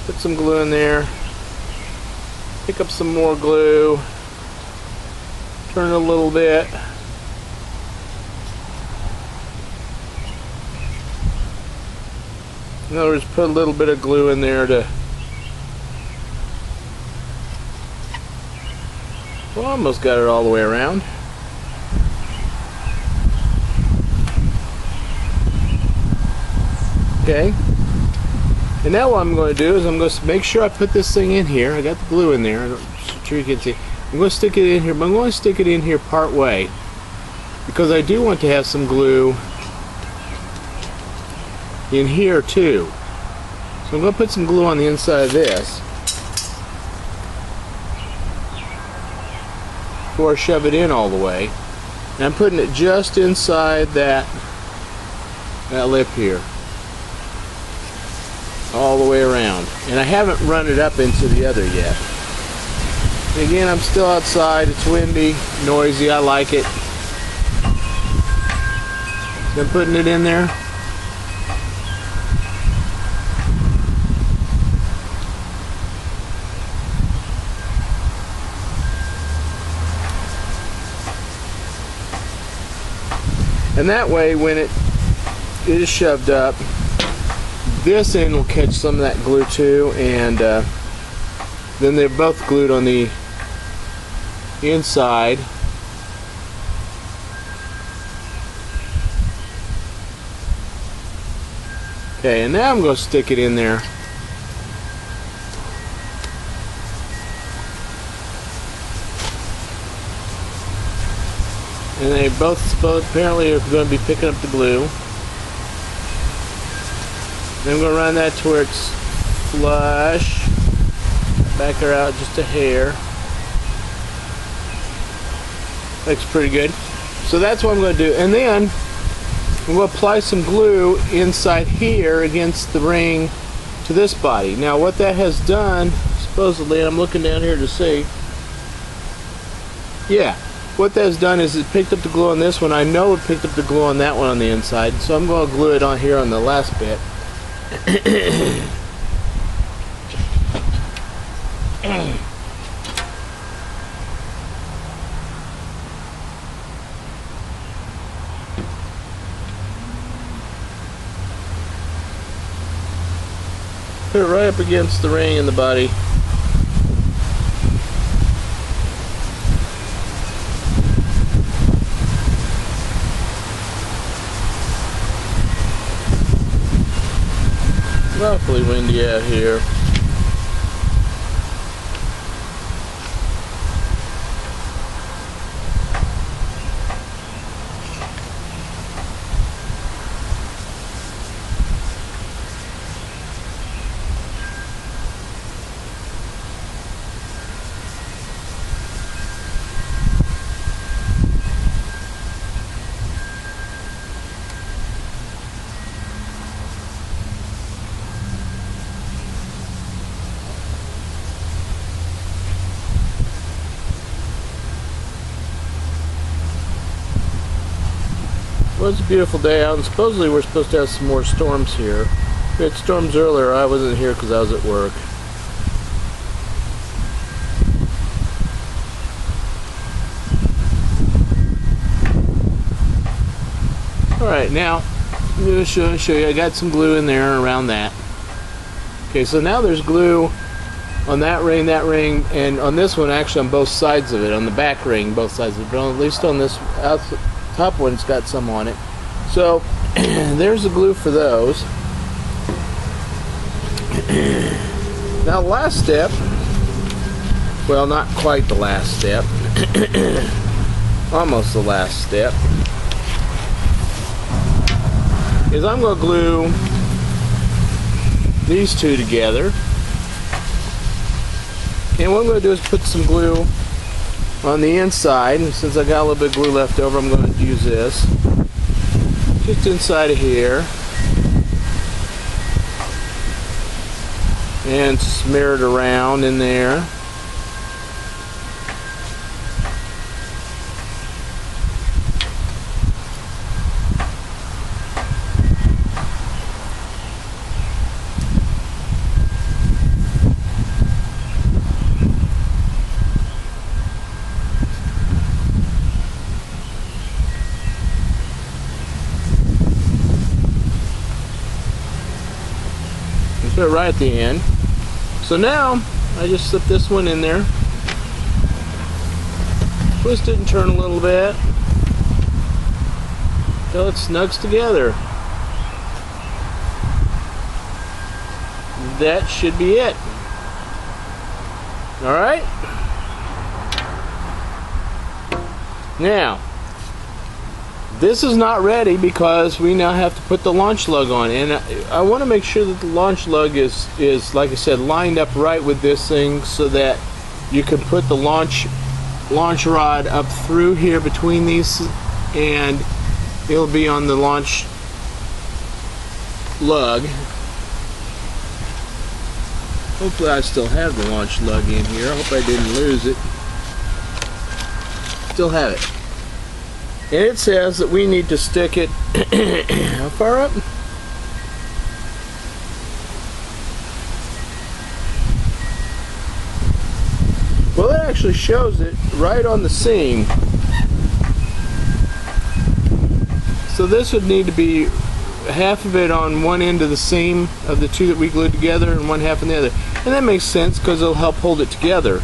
put some glue in there, pick up some more glue, turn it a little bit. In other words, put a little bit of glue in there to, well, almost got it all the way around. Okay. And now what I'm going to do is I'm going to make sure I put this thing in here. I got the glue in there. I'm sure you can see. I'm going to stick it in here, but I'm going to stick it in here part way because I do want to have some glue in here too. So I'm going to put some glue on the inside of this before I shove it in all the way. And I'm putting it just inside that lip here, all the way around. And I haven't run it up into the other yet. And again, I'm still outside. It's windy, noisy. I like it. So I'm putting it in there. And that way, when it is shoved up, this end will catch some of that glue too, and then they're both glued on the inside. Okay, and now I'm going to stick it in there. And they both apparently are going to be picking up the glue. Then I'm going to run that to where it's flush. Back her out just a hair. Looks pretty good. So that's what I'm going to do. And then I'm going to apply some glue inside here against the ring to this body. Now what that has done, supposedly, and I'm looking down here to see. Yeah. What that's done is it picked up the glue on this one. I know it picked up the glue on that one on the inside, so I'm going to glue it on here on the last bit. Put it right up against the ring and the body. Roughly windy out here. Well, it's a beautiful day out, and supposedly we're supposed to have some more storms here. We had storms earlier. I wasn't here because I was at work. Alright, now I'm going to show you. I got some glue in there around that. Okay, so now there's glue on that ring, and on this one, actually on both sides of it, on the back ring, both sides of it, but at least on this top one's got some on it. So there's the glue for those. Now last step, well, not quite the last step, almost the last step, is I'm going to glue these two together. And what I'm going to do is put some glue on the inside, and since I got a little bit of glue left over, I'm going to use this just inside of here and smear it around in there. Put it right at the end. So now I just slip this one in there, twist it and turn a little bit till it snugs together. That should be it. Alright? Now, this is not ready because we now have to put the launch lug on, and I want to make sure that the launch lug is, like I said, lined up right with this thing so that you can put the launch rod up through here between these, and it'll be on the launch lug. Hopefully I still have the launch lug in here. I hope I didn't lose it. Still have it. And it says that we need to stick it how far up? Well, it actually shows it right on the seam. So this would need to be half of it on one end of the seam of the two that we glued together and one half on the other. And that makes sense because it'll help hold it together.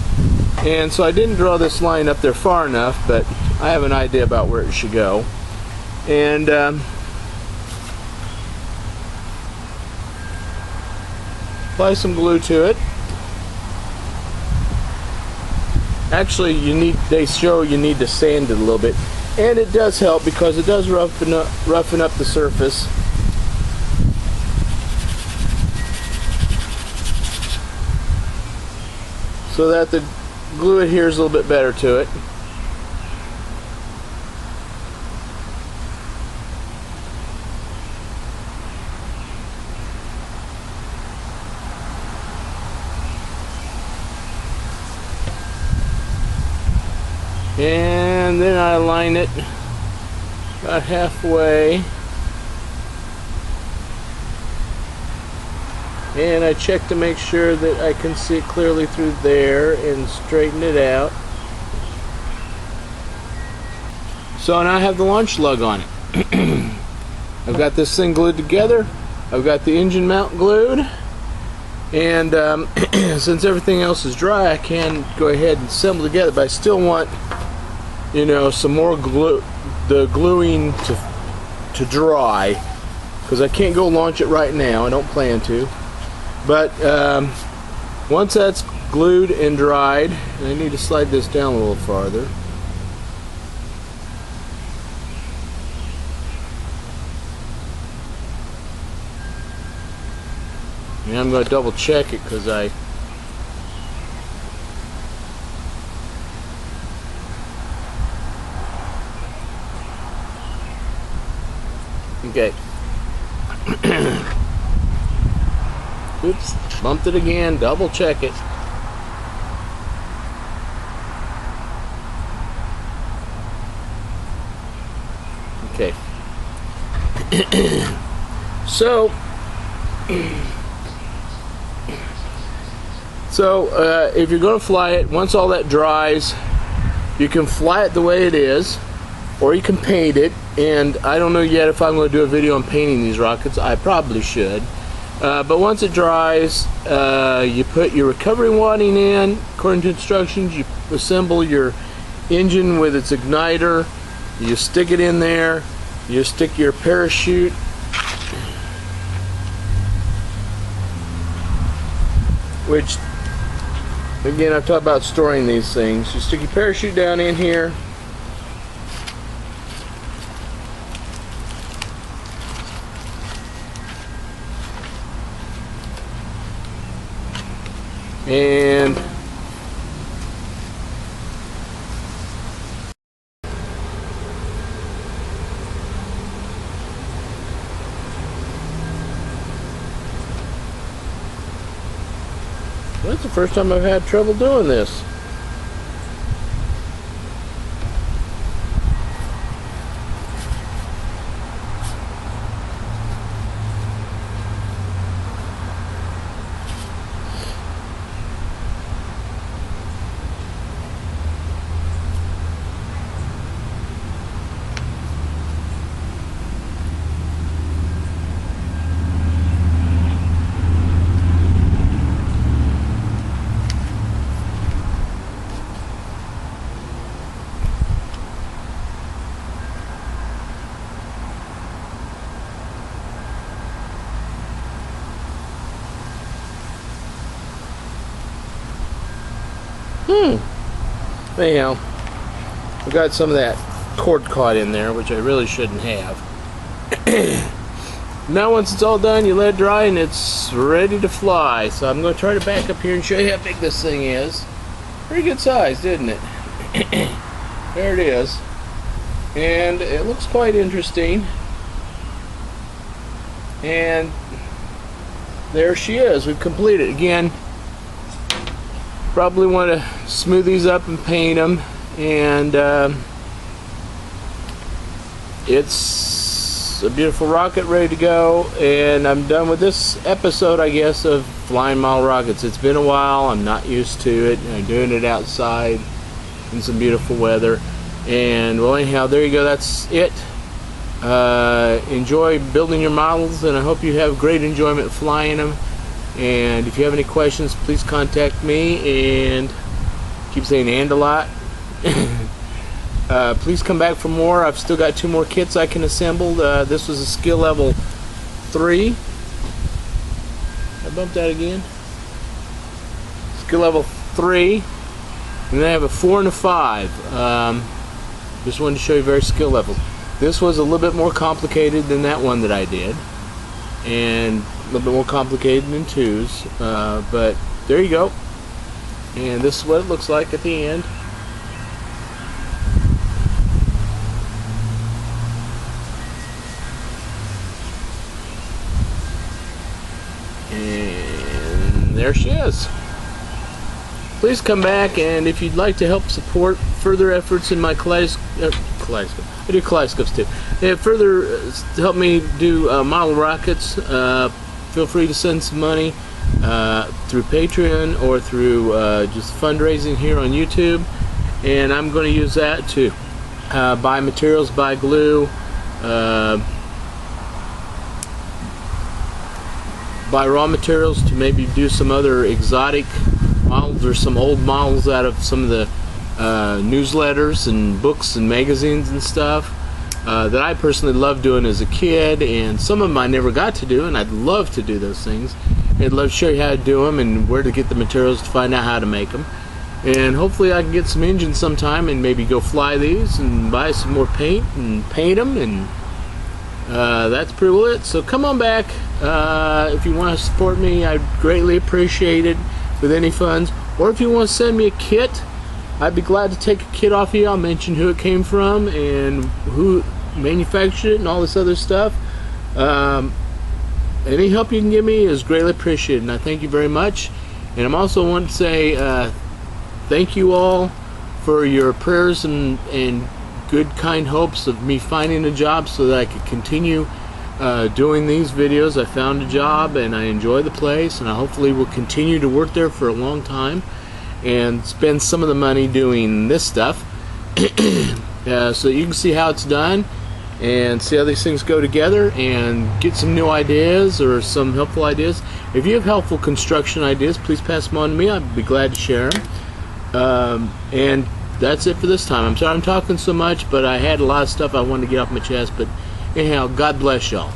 And so I didn't draw this line up there far enough, but I have an idea about where it should go. And apply some glue to it. Actually, they show you need to sand it a little bit, and it does help because it does roughen up the surface. So that the glue adheres a little bit better to it. And then I line it about halfway, and I check to make sure that I can see it clearly through there and straighten it out. So now I have the launch lug on it. I've got this thing glued together. I've got the engine mount glued, and since everything else is dry, I can go ahead and assemble together, but I still want, you know, some more glue, the gluing to dry, because I can't go launch it right now. I don't plan to. But once that's glued and dried, and I need to slide this down a little farther. And I'm going to double check it because okay. Oops, bumped it again, double check it. Okay. So if you're going to fly it, once all that dries, you can fly it the way it is, or you can paint it. And I don't know yet if I'm going to do a video on painting these rockets. I probably should. But once it dries, you put your recovery wadding in according to instructions. You assemble your engine with its igniter. You stick it in there. You stick your parachute. Which, again, I've talked about storing these things. You stick your parachute down in here. And that's the first time I've had trouble doing this. Anyhow, I got some of that cord caught in there, which I really shouldn't have. Now once it's all done, you let it dry and it's ready to fly. So I'm going to try to back up here and show you how big this thing is. Pretty good size, didn't it? There it is. And it looks quite interesting. And there she is. We've completed. Again, probably want to smooth these up and paint them, and it's a beautiful rocket ready to go. And I'm done with this episode, I guess, of flying model rockets. It's been a while. I'm not used to it. I'm doing it outside in some beautiful weather. And well, anyhow, there you go. That's it. Enjoy building your models, and I hope you have great enjoyment flying them. And if you have any questions, please contact me. And keep saying "and" a lot. Please come back for more. I've still got 2 more kits I can assemble. This was a skill level 3. I bumped that again. Skill level 3, and then I have a 4 and a 5. Just wanted to show you very skill level. This was a little bit more complicated than that one that I did, and a little bit more complicated than 2s, but there you go. And this is what it looks like at the end. And there she is. Please come back, and if you'd like to help support further efforts in my kaleidoscope, I do kaleidoscopes too. If further help me do model rockets, feel free to send some money through Patreon or through just fundraising here on YouTube, and I'm going to use that to buy materials, buy glue, buy raw materials to maybe do some other exotic models or some old models out of some of the newsletters and books and magazines and stuff that I personally loved doing as a kid, and some of them I never got to do, and I'd love to do those things. I'd love to show you how to do them and where to get the materials to find out how to make them. And hopefully I can get some engines sometime and maybe go fly these and buy some more paint and paint them, and that's pretty well it. So come on back. If you want to support me, I'd greatly appreciate it with any funds. Or if you want to send me a kit, I'd be glad to take a kit off of you. I'll mention who it came from and who manufactured it and all this other stuff. Any help you can give me is greatly appreciated, and I thank you very much. And I'm also wanting to say thank you all for your prayers and good kind hopes of me finding a job so that I could continue doing these videos. I found a job and I enjoy the place, and I hopefully will continue to work there for a long time and spend some of the money doing this stuff so you can see how it's done and see how these things go together and get some new ideas or some helpful ideas. If you have helpful construction ideas, please pass them on to me. I'd be glad to share them. And that's it for this time. I'm sorry I'm talking so much, but I had a lot of stuff I wanted to get off my chest. But anyhow, God bless y'all.